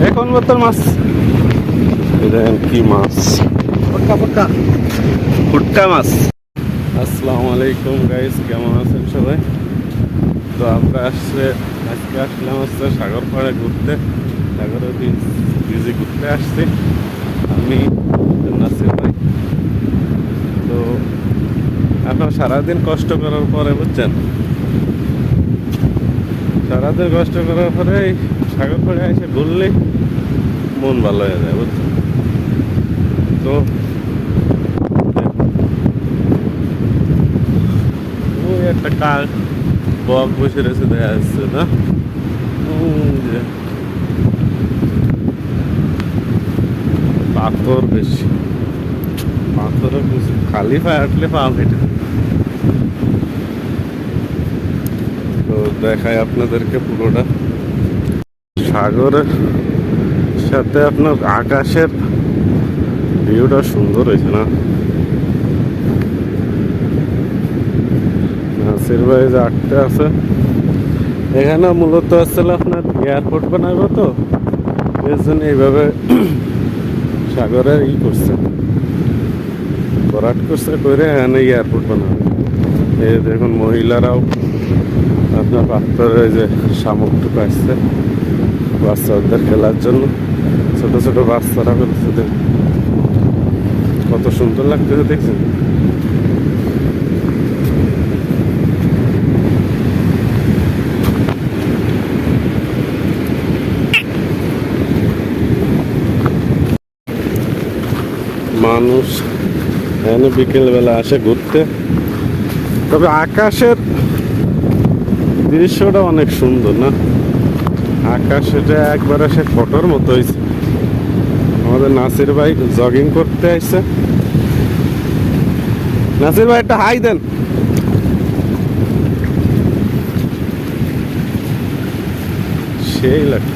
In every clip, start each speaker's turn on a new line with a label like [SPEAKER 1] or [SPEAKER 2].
[SPEAKER 1] এখন বোতল মাছ দেখেন কি মাছ, ফুটকা মাছ। আসসালামু আলাইকুম গাইস, কেমন আছেন সবাই? তো আমরা আজকে আসলাম হচ্ছে সাগর পাড়ে ঘুরতে, সাগরের ব্রিজে ঘুরতে আসছি আমি নাসির ভাই। তো আপনার সারাদিন কষ্ট করার পরে বুঝছেন, সারাদিন কষ্ট করার পরে এই সাগর পাড়ে এসে ঘুরলে মন ভালো হয়ে যায় বুঝছেন। তো ওই একটা কাক বক বসে রয়েছে দেখা যাচ্ছে না, যে পাথর বেশি, পাথরে বেশি, খালি পায়ে হাঁটলে পা ফেটে। তো দেখায় আপনাদেরকে পুরোটা সাগরের সাথে আপনার আকাশের ভিউটা সুন্দর হয়েছে না। নাসির ভাই যে আটটা আছে এখানে মূলত আসলে আপনার এয়ারপোর্ট বানাবো, তো এর জন্য এইভাবে সাগরের করছে, ভরাট করছে করে এখানে এয়ারপোর্ট বানাবে। এই দেখুন মহিলারাও আপনার পাথরে যে শামুকটুকু আসছে বাচ্চাদের খেলার জন্য, ছোট ছোট বাচ্চারা করছে, কত সুন্দর লাগতেছে দেখছেন। মানুষ এখানে বিকেলবেলা আসে ঘুরতে, তবে আকাশের দৃশ্যটা অনেক সুন্দর না, আকাশটা একবারে সে ফটোর মতো হয়েছে। আমাদের নাসির ভাই জগিং করতে আসছে, নাসির ভাই একটা হাই দেন। সেই লাগছে।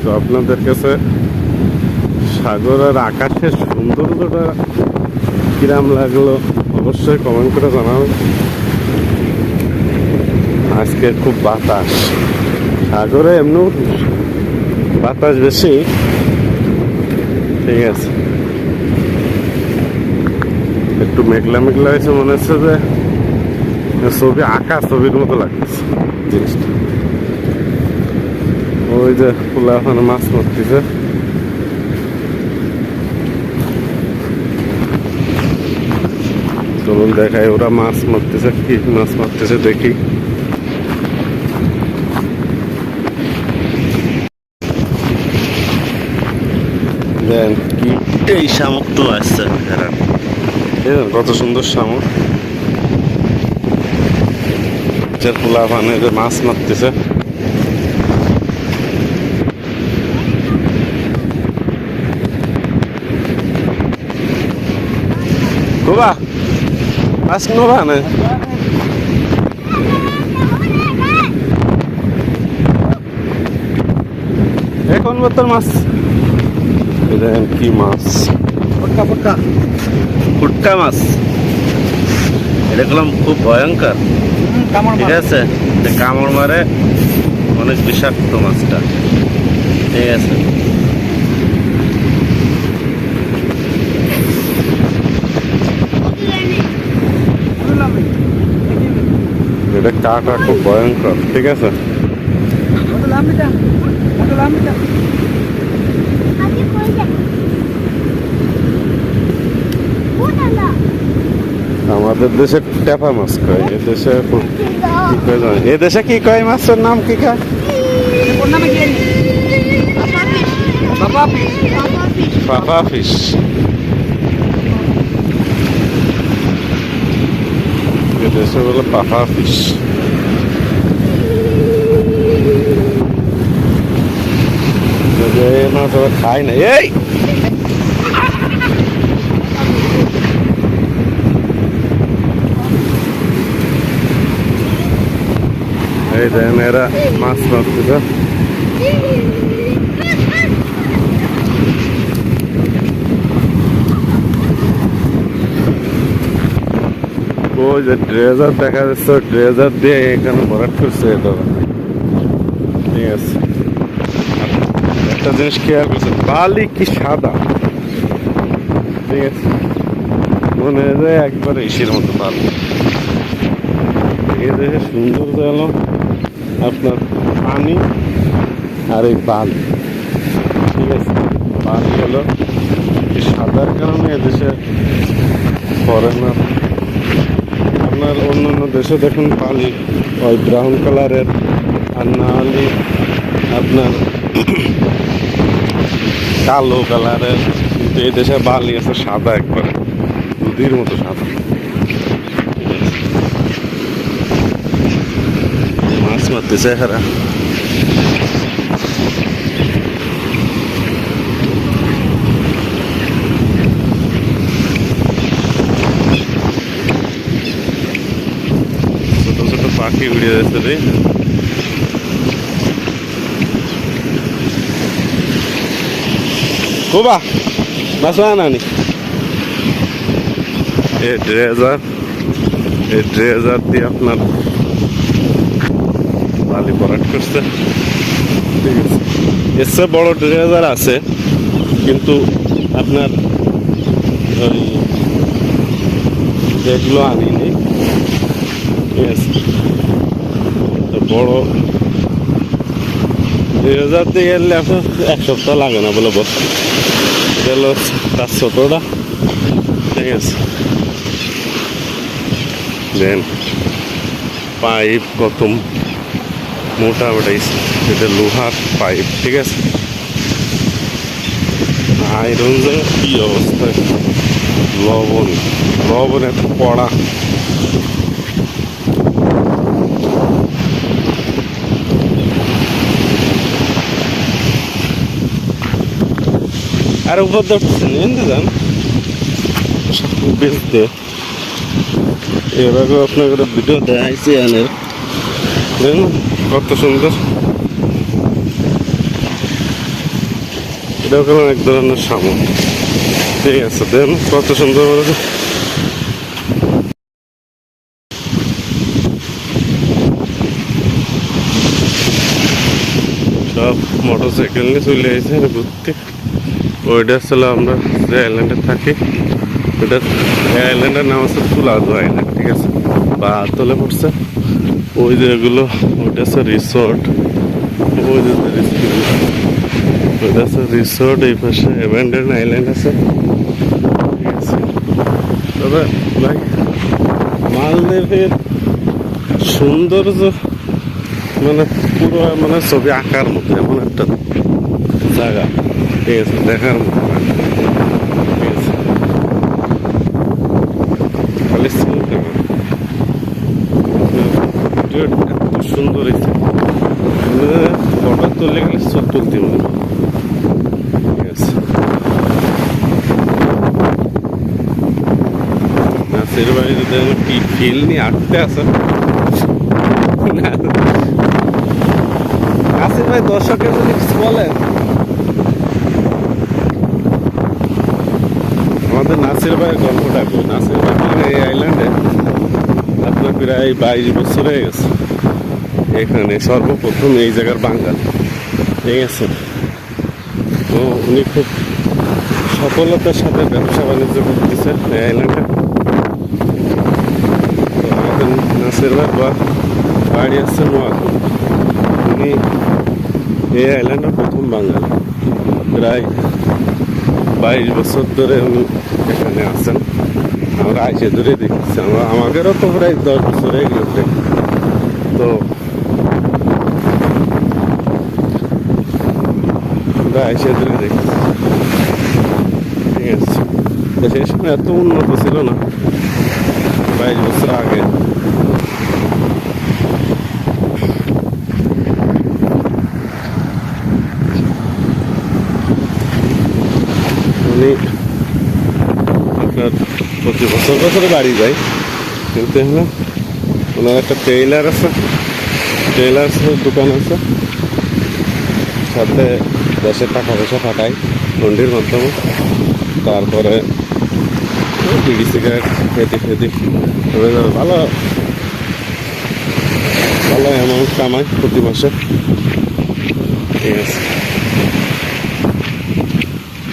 [SPEAKER 1] তো আপনাদের কাছে সাগর আর আকাশের সৌন্দর্যটা কিরাম লাগলো অবশ্যই কমেন্ট করে জানাবেন। আজকে খুব বাতাস, সাগরে এমনি বাতাস বেশি, ঠিক আছে। একটু মেঘলা মেঘলা হয়েছে, মনে হচ্ছে যে ছবি আঁকা ছবির মতো লাগতেছে জিনিসটা। ওই যে পোলা ওখানে মাছ মারতেছে, চলুন দেখাই ওরা মাছ মারতেছে, কি মাছ মারতেছে দেখি। দেন কি এই শামুক তো আসছে, কত সুন্দর শামুক। পোলা ওখানে যে মাছ মারতেছে, Coba, mas nova, né? এখন বোতল মাছ দেখেন কি মাছ, ফুটকা মাছ। এটা দেখলাম খুব ভয়ঙ্কর, ঠিক আছে, কামড় মারে, অনেক বিষাক্ত মাছটা, ঠিক আছে। এটা কাটা খুব ভয়ঙ্কর, ঠিক আছে। আমাদের দেশে টেপা মাছ কয়, এ দেশে এ দেশে কি কয় মাছের নাম কি কয়? পাপা ফিশ। এদেশে বলে পাপা ফিশ। মাছ আবার খায় না। এই দেখেন এরা মাছ মারতেছে, ওই যে ড্রেজার দেখা যাচ্ছে, ড্রেজার দিয়ে এখানে ভরাট করছে এটা। ঠিক আছে, একটা জিনিস খেয়াল করছে, বালি কি সাদা। ঠিক আছে, মনে হয় যে একবারে ইসির মতো বালি। এই দেখে সুন্দর হলো আপনার পানি আর এই বালি। ঠিক আছে, বালি হলো সাদার কারণে এদেশে ফরেনার, আপনার অন্য অন্য দেশে দেখুন বালি ওই ব্রাউন কালারের, আর না হলে আপনার কালো কালারের, কিন্তু এই দেশে বালি আছে সাদা, একবার দুধের মতো সাদা। মাছ মারতেছে এরা। ছোট ছোট পাখি উড়ে যাচ্ছে রে। কোবা মাছ আনানি এই ড্রেজার দিয়ে আপনার বালি ভরাট করছে। ঠিক আছে, এর চেয়ে বড় ড্রেজার আছে, কিন্তু আপনার ওই যেগুলো আনিনি। ঠিক আছে, তো বড় ড্রেজার দিয়ে গেলে আপনার এক সপ্তাহ লাগে না বলে বস। এটা হলো তার ছোটটা। ঠিক আছে, দেন পাইপ কত মোটা উঠাইছে, এটা লোহার পাইপ। ঠিক আছে, আয়রন যে কি অবস্থা, লবণ লবণ এত পড়া। আর উপর ধরতেছেন এনতে যান বেচতে। এভাবে আপনাকে ভিডিও দেখাইছি আনের, কত সুন্দর। এটাও কেমন এক ধরনের শামুক। ঠিক আছে, দেন কত সুন্দর বলেছে। সব মোটরসাইকেল নিয়ে চলে আসছে ঘুরতে। ওইটা আসলে আমরা যে আইল্যান্ডে থাকি, ওটা আইল্যান্ডের নাম হচ্ছে তুলাদু আইল্যান্ড। ঠিক আছে, বা তলে পড়ছে ওই যেগুলো, ওইটা হচ্ছে রিসোর্ট। ওই যে ওইটা হচ্ছে রিসোর্ট, এই পাশে অ্যাবান্ডেন আইল্যান্ড আছে। ঠিক আছে, তবে ভাই মালদ্বীপের সৌন্দর্য মানে পুরো মানে ছবি আঁকার মতো, এমন একটা জায়গা। ঠিক আছে, দেখার মতো। ঠিক আছে, খালি শুনতে এত সুন্দর হয়েছে, ফটো তুললে গেলে সব তুলতে মনে। ঠিক আছে, নাসির ভাই যদি কি ফিল নিয়ে আটতে আছে। নাসির ভাই দর্শকের যদি কিছু বলেন। আমাদের নাসির ভাইয়ের গল্পটা কই। নাসির ভাই এই আইল্যান্ডে আপনার প্রায় 22 বছর হয়ে গেছে। এখানে সর্বপ্রথম এই জায়গার বাঙাল। ঠিক আছে, তো উনি খুব সফলতার সাথে ব্যবসা বাণিজ্য করতেছে এই আইল্যান্ডে। তো আমাদের নাসির ভাই বাড়ি আসছে নোয়াখালী। উনি এই আইল্যান্ডের প্রথম বাঙালি। প্রায় 22 বছর ধরে উনি এখানে আছেন। আমরা আইসে ধরে দেখছি, আমাদেরও তো প্রায় 10 বছর হয়ে গেছে। তো আমরা আইসে ধরে দেখছি। ঠিক আছে, সেই সময় এত উন্নত ছিল না 22 বছর আগে। উনি আপনার প্রতি বছর বছরে বাড়ি যায়, কিন্তু এখানে ওনার একটা টেইলার আছে, টেইলার দোকান আছে, সাথে দেশের টাকা পয়সা পাঠায় মন্ডির মাধ্যমে। তারপরে বিড়ি সিগারেট খেতে খেতে হয়ে যাবে। ভালো ভালো অ্যামাউন্ট কামাই প্রতি মাসে। ঠিক আছে,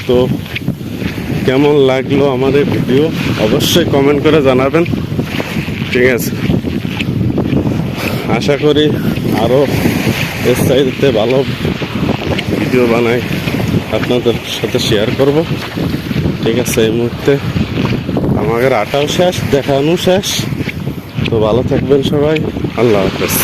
[SPEAKER 1] তো কেমন লাগলো আমাদের ভিডিও অবশ্যই কমেন্ট করে জানাবেন। ঠিক আছে, আশা করি আরও এর চাইতে ভালো ভিডিও বানাই আপনাদের সাথে শেয়ার করব। ঠিক আছে, এই মুহূর্তে আমাদের আটাও শেষ, দেখানো শেষ। তো ভালো থাকবেন সবাই, আল্লাহ হাফেজ।